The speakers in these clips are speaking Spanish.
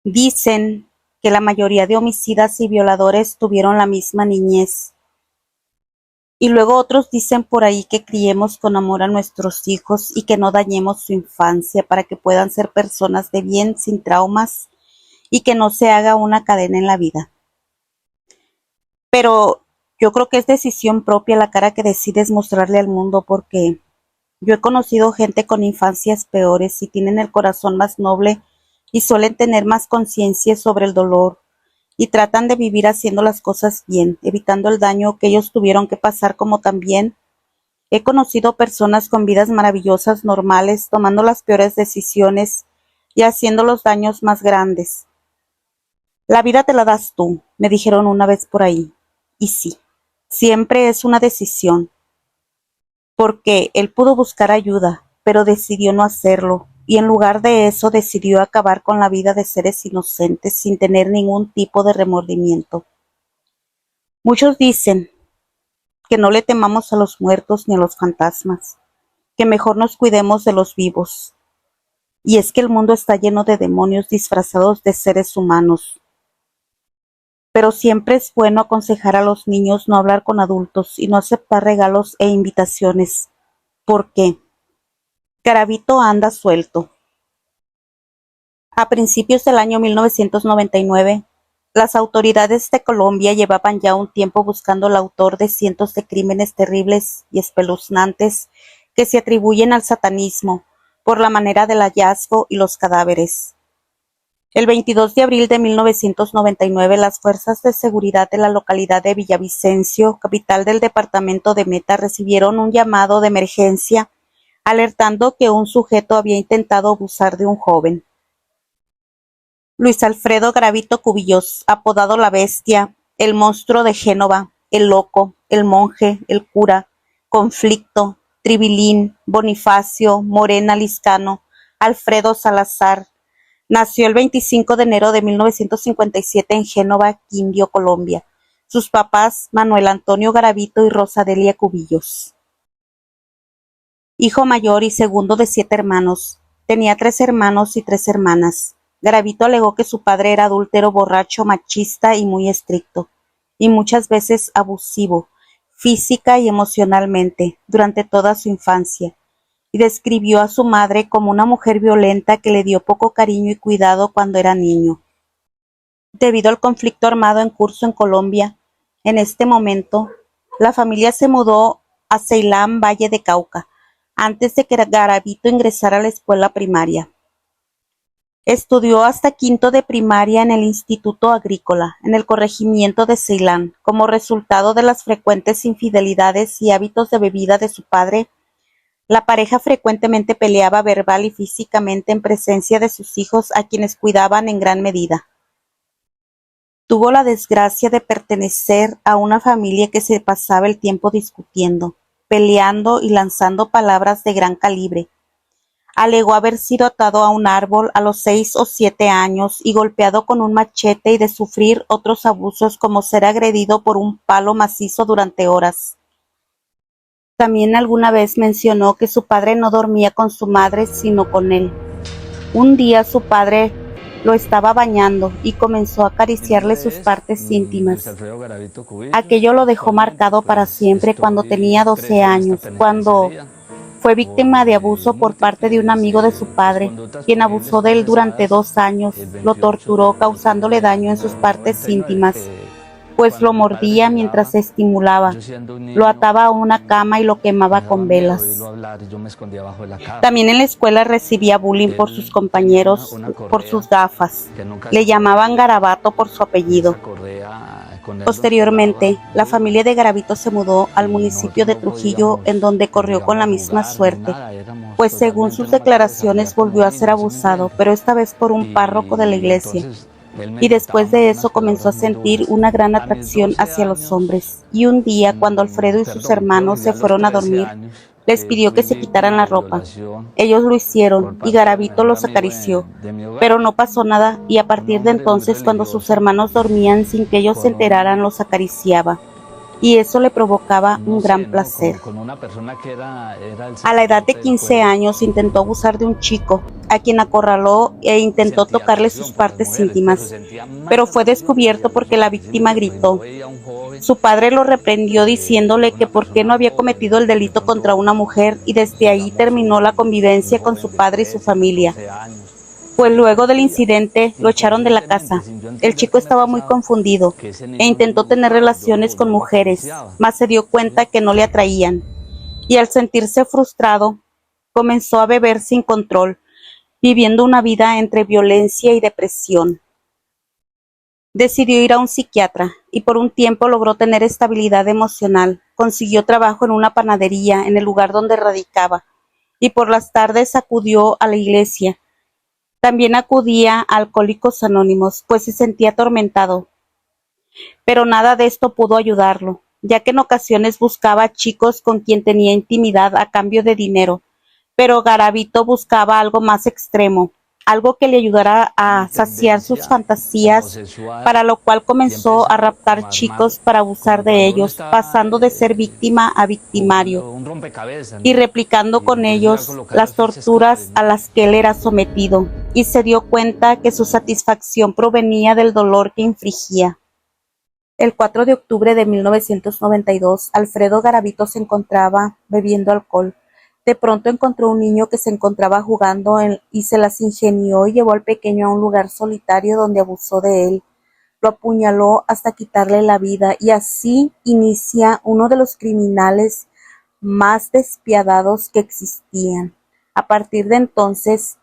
Dicen que la mayoría de homicidas y violadores tuvieron la misma niñez. Y luego otros dicen por ahí que criemos con amor a nuestros hijos y que no dañemos su infancia para que puedan ser personas de bien sin traumas y que no se haga una cadena en la vida. Pero yo creo que es decisión propia la cara que decides mostrarle al mundo, porque yo he conocido gente con infancias peores y tienen el corazón más noble y suelen tener más conciencia sobre el dolor y tratan de vivir haciendo las cosas bien, evitando el daño que ellos tuvieron que pasar, como también he conocido personas con vidas maravillosas, normales, tomando las peores decisiones y haciendo los daños más grandes. La vida te la das tú, me dijeron una vez por ahí. Y sí, siempre es una decisión, porque él pudo buscar ayuda, pero decidió no hacerlo, y en lugar de eso decidió acabar con la vida de seres inocentes sin tener ningún tipo de remordimiento. Muchos dicen que no le temamos a los muertos ni a los fantasmas, que mejor nos cuidemos de los vivos. Y es que el mundo está lleno de demonios disfrazados de seres humanos. Pero siempre es bueno aconsejar a los niños no hablar con adultos y no aceptar regalos e invitaciones. ¿Por qué? Garavito anda suelto. A principios del año 1999, las autoridades de Colombia llevaban ya un tiempo buscando al autor de cientos de crímenes terribles y espeluznantes que se atribuyen al satanismo por la manera del hallazgo y los cadáveres. El 22 de abril de 1999, las fuerzas de seguridad de la localidad de Villavicencio, capital del departamento de Meta, recibieron un llamado de emergencia alertando que un sujeto había intentado abusar de un joven. Luis Alfredo Garavito Cubillos, apodado La Bestia, el monstruo de Génova, el loco, el monje, el cura, Conflicto, Tribilín, Bonifacio, Morena Liscano, Alfredo Salazar, nació el 25 de enero de 1957 en Génova, Quindío, Colombia. Sus papás, Manuel Antonio Garavito y Rosa Delia Cubillos. Hijo mayor y segundo de 7 hermanos. Tenía 3 hermanos y 3 hermanas. Garavito alegó que su padre era adúltero, borracho, machista y muy estricto, y muchas veces abusivo, física y emocionalmente, durante toda su infancia, y describió a su madre como una mujer violenta que le dio poco cariño y cuidado cuando era niño. Debido al conflicto armado en curso en Colombia, en este momento, la familia se mudó a Ceilán, Valle de Cauca, antes de que Garavito ingresara a la escuela primaria. Estudió hasta quinto de primaria en el Instituto Agrícola, en el corregimiento de Ceilán. Como resultado de las frecuentes infidelidades y hábitos de bebida de su padre, la pareja frecuentemente peleaba verbal y físicamente en presencia de sus hijos, a quienes cuidaban en gran medida. Tuvo la desgracia de pertenecer a una familia que se pasaba el tiempo discutiendo, peleando y lanzando palabras de gran calibre. Alegó haber sido atado a un árbol a los 6 o 7 años y golpeado con un machete, y de sufrir otros abusos como ser agredido por un palo macizo durante horas. También alguna vez mencionó que su padre no dormía con su madre sino con él. Un día su padre lo estaba bañando y comenzó a acariciarle sus partes íntimas. Aquello lo dejó marcado para siempre cuando tenía 12 años, cuando fue víctima de abuso por parte de un amigo de su padre, quien abusó de él durante 2 años, lo torturó causándole daño en sus partes íntimas, pues lo mordía mientras se estimulaba, lo ataba a una cama y lo quemaba con velas. También en la escuela recibía bullying por sus compañeros por sus gafas. Le llamaban Garabato por su apellido. Posteriormente, la familia de Garavito se mudó al municipio de Trujillo, en donde corrió con la misma suerte, pues según sus declaraciones volvió a ser abusado, pero esta vez por un párroco de la iglesia. Y después de eso comenzó a sentir una gran atracción hacia los hombres. Y un día, cuando Alfredo y sus hermanos se fueron a dormir, les pidió que se quitaran la ropa. Ellos lo hicieron y Garavito los acarició, pero no pasó nada, y a partir de entonces, cuando sus hermanos dormían sin que ellos se enteraran, los acariciaba. y eso le provocaba un No gran sé, ¿no? placer. Con una persona que era el A la edad de sacerdote del 15 pueblo. años intentó abusar de un chico, a quien acorraló e intentó Sentía tocarle atracción sus por las partes mujeres, pero íntimas, sentía pero más fue atracción hacia descubierto los porque la hombres. Siento víctima que cuando gritó. veía a un joven, Su padre lo reprendió diciéndole que una por qué no persona había joven, cometido el de delito contra pronto, una mujer, y desde ahí digamos, terminó la un convivencia con su joven de padre y su 13, familia. 14 años, Pues le luego del parecía incidente lo echaron de la inconscientemente, casa. sin yo El entender chico qué me estaba muy pasaba, confundido que ese e niño no me intentó tener gustaba, relaciones con yo lo mujeres, codiciaba, mas se dio ¿sí? cuenta que no le atraían, y al sentirse frustrado, comenzó a beber sin control, viviendo una vida entre violencia y depresión. Decidió ir a un psiquiatra y por un tiempo logró tener estabilidad emocional. Consiguió trabajo en una panadería en el lugar donde radicaba y por las tardes acudió a la iglesia. También acudía a Alcohólicos Anónimos, pues se sentía atormentado, pero nada de esto pudo ayudarlo, ya que en ocasiones buscaba a chicos con quien tenía intimidad a cambio de dinero, pero Garavito buscaba algo más extremo, algo que le ayudara Mi a saciar sus tendencia fantasías, homosexual para lo cual y comenzó a empezó raptar como a armar, chicos para abusar como de cuando uno ellos, está pasando de ser víctima a victimario jugando un rompecabezas, y ¿no? replicando Y con empieza a ellos colocar las las fichas claves, torturas ¿no? a las que él era sometido, y se dio cuenta que su satisfacción provenía del dolor que infligía. El 4 de octubre de 1992, Alfredo Garavito se encontraba bebiendo alcohol. De pronto encontró un niño que se encontraba jugando y se las ingenió y llevó al pequeño a un lugar solitario donde abusó de él. Lo apuñaló hasta quitarle la vida, y así inicia uno de los criminales más despiadados que existían. A partir de entonces,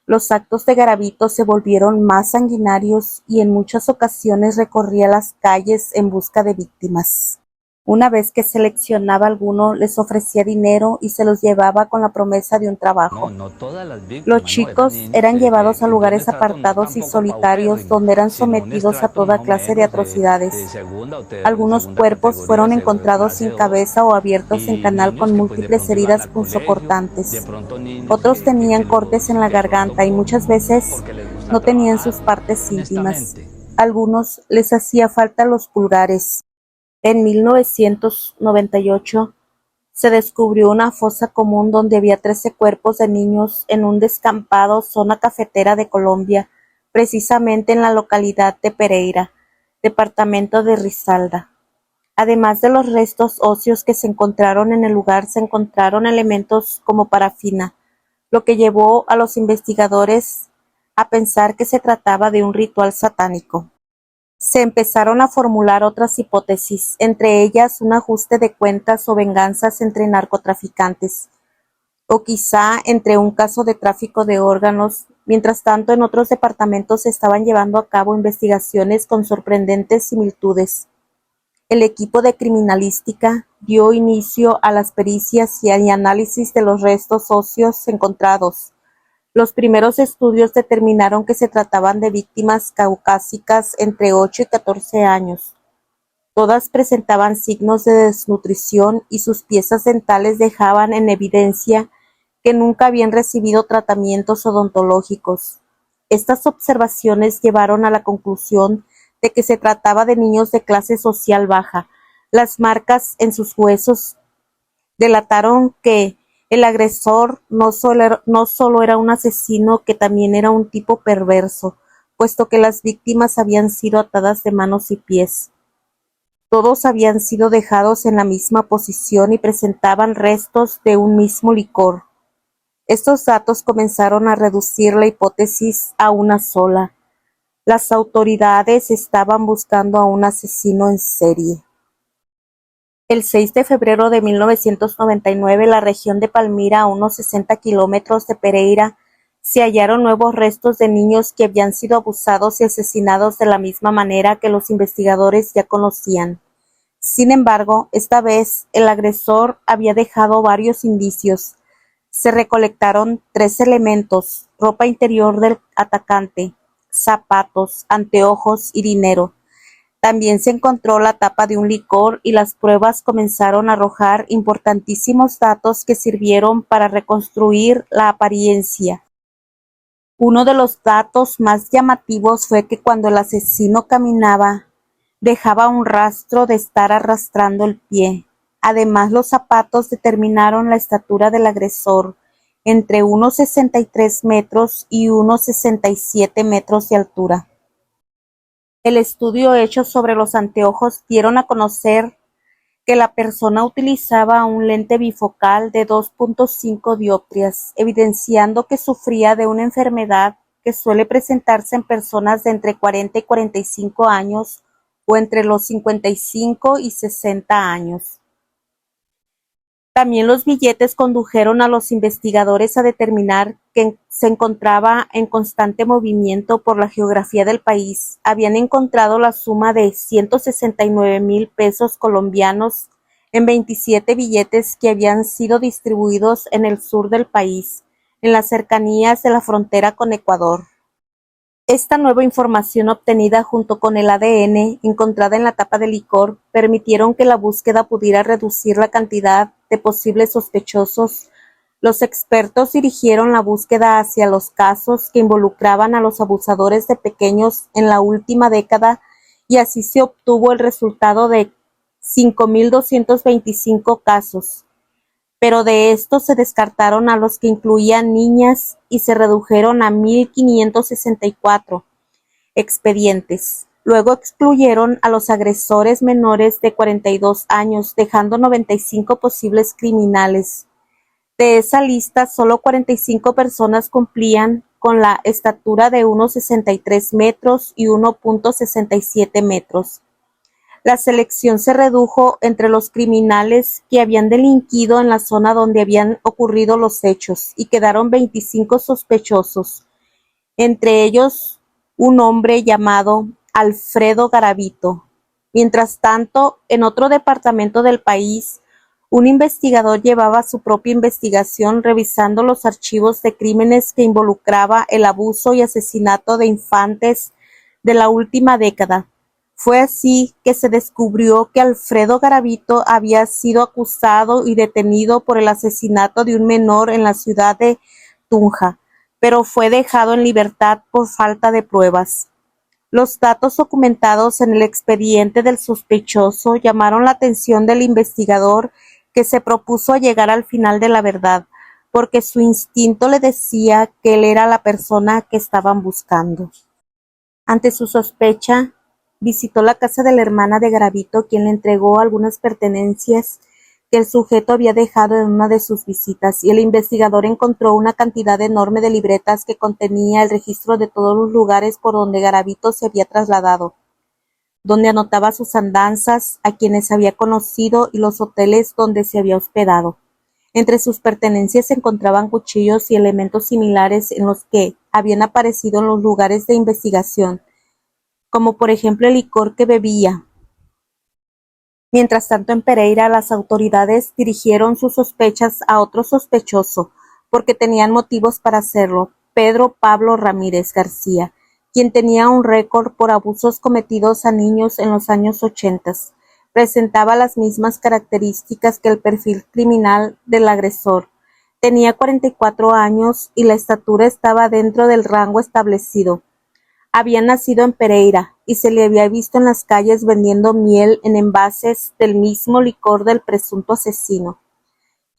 los actos de Garavito se volvieron más sanguinarios y en muchas ocasiones recorría las calles en busca de víctimas. Una vez que seleccionaba alguno, les ofrecía dinero y se los llevaba con la promesa de un No, trabajo. no todas las Los víctimas, no, eran chicos niños eran llevados a de un lugares estrato no apartados y tampoco solitarios paupérrimo, donde eran sino un sometidos a estrato más toda o clase de menos de atrocidades. segunda Algunos segunda cuerpos categoría, fueron encontrados clase sin 2, cabeza o abiertos en y canal niños con que pues de múltiples pronto iban heridas al colegio, de punzocortantes. pronto niños Otros tenían cortes en la de pronto garganta y muchas veces porque les gusta no tenían trabajar, sus partes íntimas. honestamente. Algunos les hacía falta los pulgares. En 1998 se descubrió una fosa común donde había 13 cuerpos de niños en un descampado zona cafetera de Colombia, precisamente en la localidad de Pereira, departamento de Risaralda. Además de los restos óseos que se encontraron en el lugar, se encontraron elementos como parafina, lo que llevó a los investigadores a pensar que se trataba de un ritual satánico. Se empezaron a formular otras hipótesis, entre ellas un ajuste de cuentas o venganzas entre narcotraficantes, o quizá entre un caso de tráfico de órganos. Mientras tanto, en otros departamentos se estaban llevando a cabo investigaciones con sorprendentes similitudes. El equipo de criminalística dio inicio a las pericias y al análisis de los restos óseos encontrados. Los primeros estudios determinaron que se trataban de víctimas caucásicas entre 8 y 14 años. Todas presentaban signos de desnutrición y sus piezas dentales dejaban en evidencia que nunca habían recibido tratamientos odontológicos. Estas observaciones llevaron a la conclusión de que se trataba de niños de clase social baja. Las marcas en sus huesos delataron que el agresor no solo era un asesino, que también era un tipo perverso, puesto que las víctimas habían sido atadas de manos y pies. Todos habían sido dejados en la misma posición y presentaban restos de un mismo licor. Estos datos comenzaron a reducir la hipótesis a una sola: las autoridades estaban buscando a un asesino en serie. El 6 de febrero de 1999, en la región de Palmira, a unos 60 kilómetros de Pereira, se hallaron nuevos restos de niños que habían sido abusados y asesinados de la misma manera que los investigadores ya conocían. Sin embargo, esta vez el agresor había dejado varios indicios. Se recolectaron 3 elementos: ropa interior del atacante, zapatos, anteojos y dinero. También se encontró la tapa de un licor, y las pruebas comenzaron a arrojar importantísimos datos que sirvieron para reconstruir la apariencia. Uno de los datos más llamativos fue que cuando el asesino caminaba, dejaba un rastro de estar arrastrando el pie. Además, los zapatos determinaron la estatura del agresor, entre unos 63 metros y unos 67 metros de altura. El estudio hecho sobre los anteojos dieron a conocer que la persona utilizaba un lente bifocal de 2.5 dioptrías, evidenciando que sufría de una enfermedad que suele presentarse en personas de entre 40 y 45 años o entre los 55 y 60 años. También los billetes condujeron a los investigadores a determinar que se encontraba en constante movimiento por la geografía del país. Habían encontrado la suma de 169,000 pesos colombianos en 27 billetes que habían sido distribuidos en el sur del país, en las cercanías de la frontera con Ecuador. Esta nueva información obtenida junto con el ADN encontrada en la tapa del licor permitieron que la búsqueda pudiera reducir la cantidad de posibles sospechosos. Los expertos dirigieron la búsqueda hacia los casos que involucraban a los abusadores de pequeños en la última década y así se obtuvo el resultado de 5,225 casos. Pero de estos se descartaron a los que incluían niñas y se redujeron a 1,564 expedientes. Luego excluyeron a los agresores menores de 42 años, dejando 95 posibles criminales. De esa lista, solo 45 personas cumplían con la estatura de unos 63 metros y 1.67 metros. La selección se redujo entre los criminales que habían delinquido en la zona donde habían ocurrido los hechos y quedaron 25 sospechosos, entre ellos un hombre llamado Alfredo Garavito. Mientras tanto, en otro departamento del país, un investigador llevaba su propia investigación revisando los archivos de crímenes que involucraba el abuso y asesinato de infantes de la última década. Fue así que se descubrió que Alfredo Garavito había sido acusado y detenido por el asesinato de un menor en la ciudad de Tunja, pero fue dejado en libertad por falta de pruebas. Los datos documentados en el expediente del sospechoso llamaron la atención del investigador, que se propuso llegar al final de la verdad, porque su instinto le decía que él era la persona que estaban buscando. Ante su sospecha, visitó la casa de la hermana de Garavito, quien le entregó algunas pertenencias que el sujeto había dejado en una de sus visitas, y el investigador encontró una cantidad enorme de libretas que contenía el registro de todos los lugares por donde Garavito se había trasladado, donde anotaba sus andanzas, a quienes había conocido y los hoteles donde se había hospedado. Entre sus pertenencias se encontraban cuchillos y elementos similares en los que habían aparecido en los lugares de investigación, como por ejemplo el licor que bebía. Mientras tanto, en Pereira, las autoridades dirigieron sus sospechas a otro sospechoso, porque tenían motivos para hacerlo: Pedro Pablo Ramírez García, quien tenía un récord por abusos cometidos a niños en los años 80. Presentaba las mismas características que el perfil criminal del agresor. Tenía 44 años y la estatura estaba dentro del rango establecido. Había nacido en Pereira y se le había visto en las calles vendiendo miel en envases del mismo licor del presunto asesino.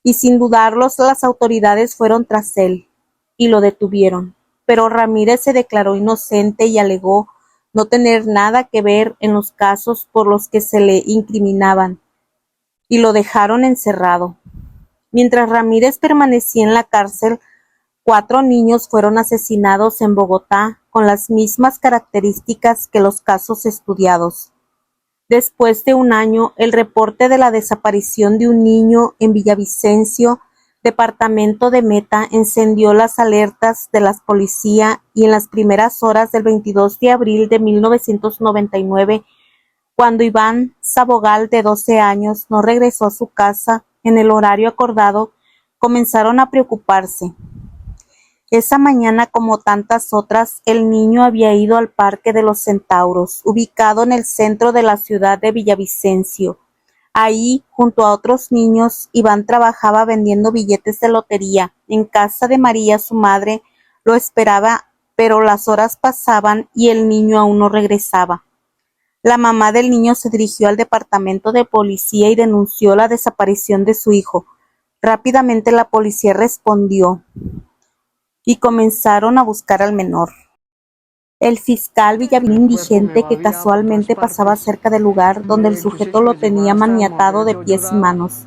Y sin dudarlo, las autoridades fueron tras él y lo detuvieron. Pero Ramírez se declaró inocente y alegó no tener nada que ver en los casos por los que se le incriminaban, y lo dejaron encerrado. Mientras Ramírez permanecía en la cárcel, 4 niños fueron asesinados en Bogotá con las mismas características que los casos estudiados. Después de un año, el reporte de la desaparición de un niño en Villavicencio, departamento de Meta, encendió las alertas de la policía, y en las primeras horas del 22 de abril de 1999, cuando Iván Sabogal, de 12 años, no regresó a su casa en el horario acordado, comenzaron a preocuparse. Esa mañana, como tantas otras, el niño había ido al Parque de los Centauros, ubicado en el centro de la ciudad de Villavicencio. Ahí, junto a otros niños, Iván trabajaba vendiendo billetes de lotería. En casa de María, su madre, lo esperaba, pero las horas pasaban y el niño aún no regresaba. La mamá del niño se dirigió al departamento de policía y denunció la desaparición de su hijo. Rápidamente la policía respondió y comenzaron a buscar al menor. El fiscal Villavicencio, un indigente que casualmente pasaba cerca del lugar donde el sujeto lo tenía maniatado de pies y manos,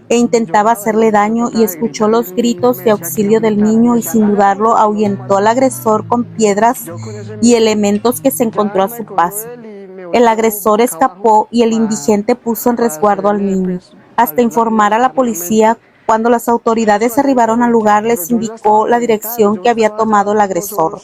e intentaba hacerle daño, y escuchó los gritos de auxilio del niño y sin dudarlo ahuyentó al agresor con piedras y elementos que se encontró a su paso. El agresor escapó y el indigente puso en resguardo al niño, hasta informar a la policía. Cuando las autoridades arribaron al lugar, les indicó la dirección que había tomado el agresor.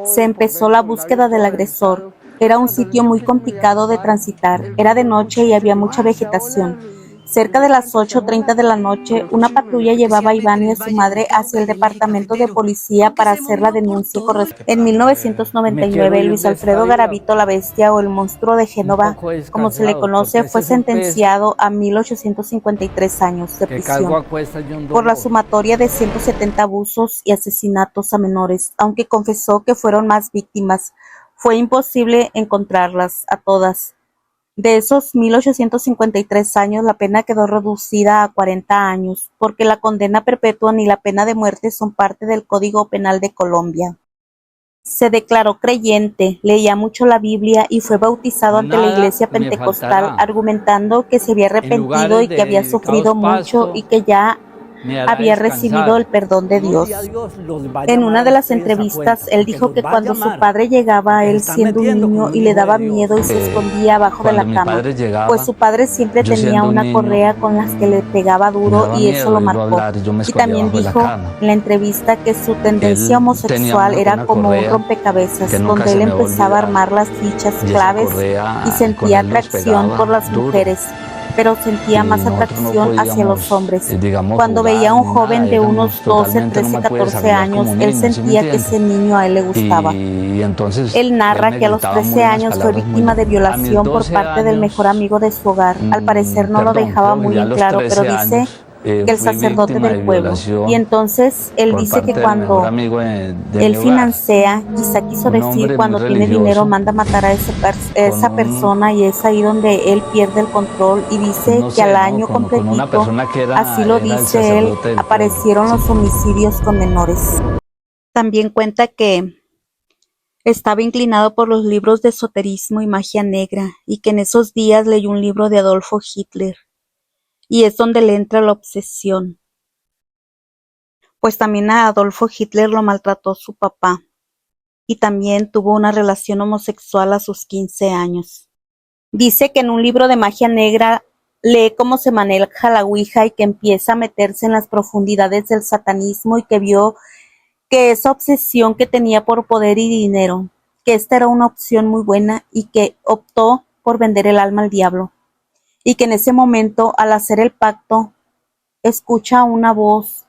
Se empezó la búsqueda del agresor. Era un sitio muy complicado de transitar. Era de noche y había mucha vegetación. Cerca de las 8:30 de la noche, una patrulla llevaba a Iván y a su madre hacia el departamento de policía para hacer la denuncia correspondiente. En 1999, Luis Alfredo Garavito la Bestia, o el monstruo de Génova, como se le conoce, fue sentenciado a 1.853 años de prisión por la sumatoria de 170 abusos y asesinatos a menores, aunque confesó que fueron más víctimas. Fue imposible encontrarlas a todas. De esos 1.853 años, la pena quedó reducida a 40 años, porque la condena perpetua ni la pena de muerte son parte del Código Penal de Colombia. Se declaró creyente, leía mucho la Biblia y fue bautizado ante la iglesia pentecostal, argumentando que se había arrepentido y que había sufrido mucho y que ya había recibido el perdón de Dios. En una de las entrevistas, él dijo que cuando su padre llegaba a él siendo un niño y le daba miedo y se escondía abajo de la cama, pues su padre siempre tenía una correa con las que le pegaba duro y eso lo marcó. Y también dijo en la entrevista que su tendencia homosexual era como un rompecabezas, donde él empezaba a armar las fichas claves y sentía atracción por las mujeres, pero sentía más atracción hacia los hombres. Cuando veía a un joven de unos 12, 13, 14 años, él sentía que ese niño a él le gustaba. Él narra que a los 13 años fue víctima de violación por parte del mejor amigo de su hogar. Al parecer no lo dejaba muy en claro, pero dice que el sacerdote del pueblo. Y entonces él dice que cuando él financia, quizá quiso decir cuando tiene dinero manda matar a esa persona, y es ahí donde él pierde el control, y dice que al año completito, así lo dice él, aparecieron los homicidios con menores. También cuenta que estaba inclinado por los libros de esoterismo y magia negra, y que en esos días leyó un libro de Adolfo Hitler. Y es donde le entra la obsesión, pues también a Adolfo Hitler lo maltrató su papá, y también tuvo una relación homosexual a sus 15 años. Dice que en un libro de magia negra lee cómo se maneja la ouija y que empieza a meterse en las profundidades del satanismo, y que vio que esa obsesión que tenía por poder y dinero, que esta era una opción muy buena, y que optó por vender el alma al diablo. Y que en ese momento, al hacer el pacto, escucha una voz,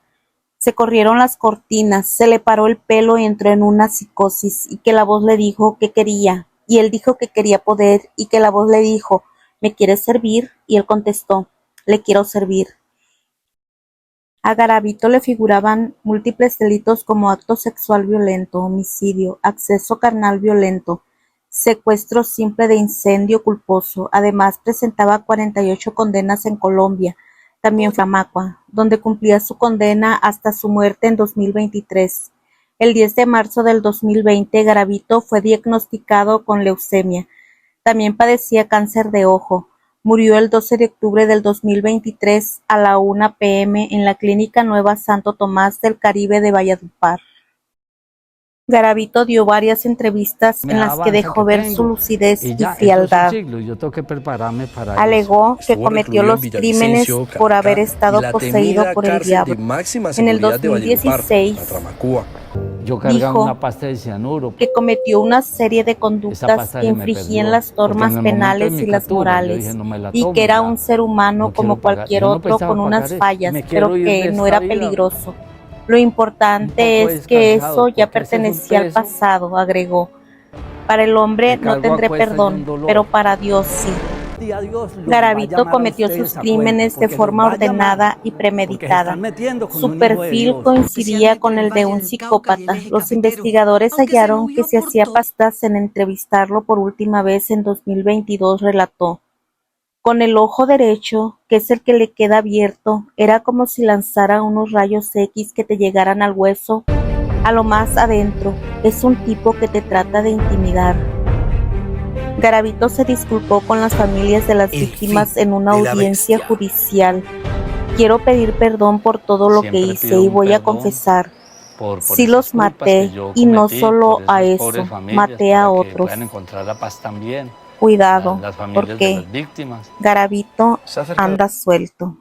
se corrieron las cortinas, se le paró el pelo y entró en una psicosis, y que la voz le dijo que quería, y él dijo que quería poder, y que la voz le dijo, ¿me quieres servir? Y él contestó, le quiero servir. A Garavito le figuraban múltiples delitos como acto sexual violento, homicidio, acceso carnal violento, secuestro simple de incendio culposo. Además presentaba 48 condenas en Colombia, también fue a Macua, donde cumplía su condena hasta su muerte en 2023. El 10 de marzo del 2020, Garavito fue diagnosticado con leucemia. También padecía cáncer de ojo. Murió el 12 de octubre del 2023 a la 1 p.m. en la Clínica Nueva Santo Tomás del Caribe de Valledupar. Garavito dio varias entrevistas en las que dejó ver su lucidez y frialdad. Alegó que cometió los crímenes por haber estado poseído por el diablo. En el 2016 dijo que cometió una serie de conductas que infringían las normas penales y las morales, y que era un ser humano como cualquier otro con unas fallas, pero que no era peligroso. Lo importante es que eso ya pertenecía al pasado, agregó. Para el hombre no tendré perdón, pero para Dios sí. Garavito cometió sus crímenes de forma ordenada y premeditada. Su perfil coincidía con el de un psicópata. Los investigadores hallaron que se hacía pastas en entrevistarlo por última vez en 2022, relató. Con el ojo derecho, que es el que le queda abierto, era como si lanzara unos rayos X que te llegaran al hueso, a lo más adentro. Es un tipo que te trata de intimidar. Garavito se disculpó con las familias de las víctimas en una audiencia judicial. Quiero pedir perdón por todo lo que hice y voy a confesar. Sí los maté y no solo a eso, maté a otros. Cuidado, porque Garavito anda suelto.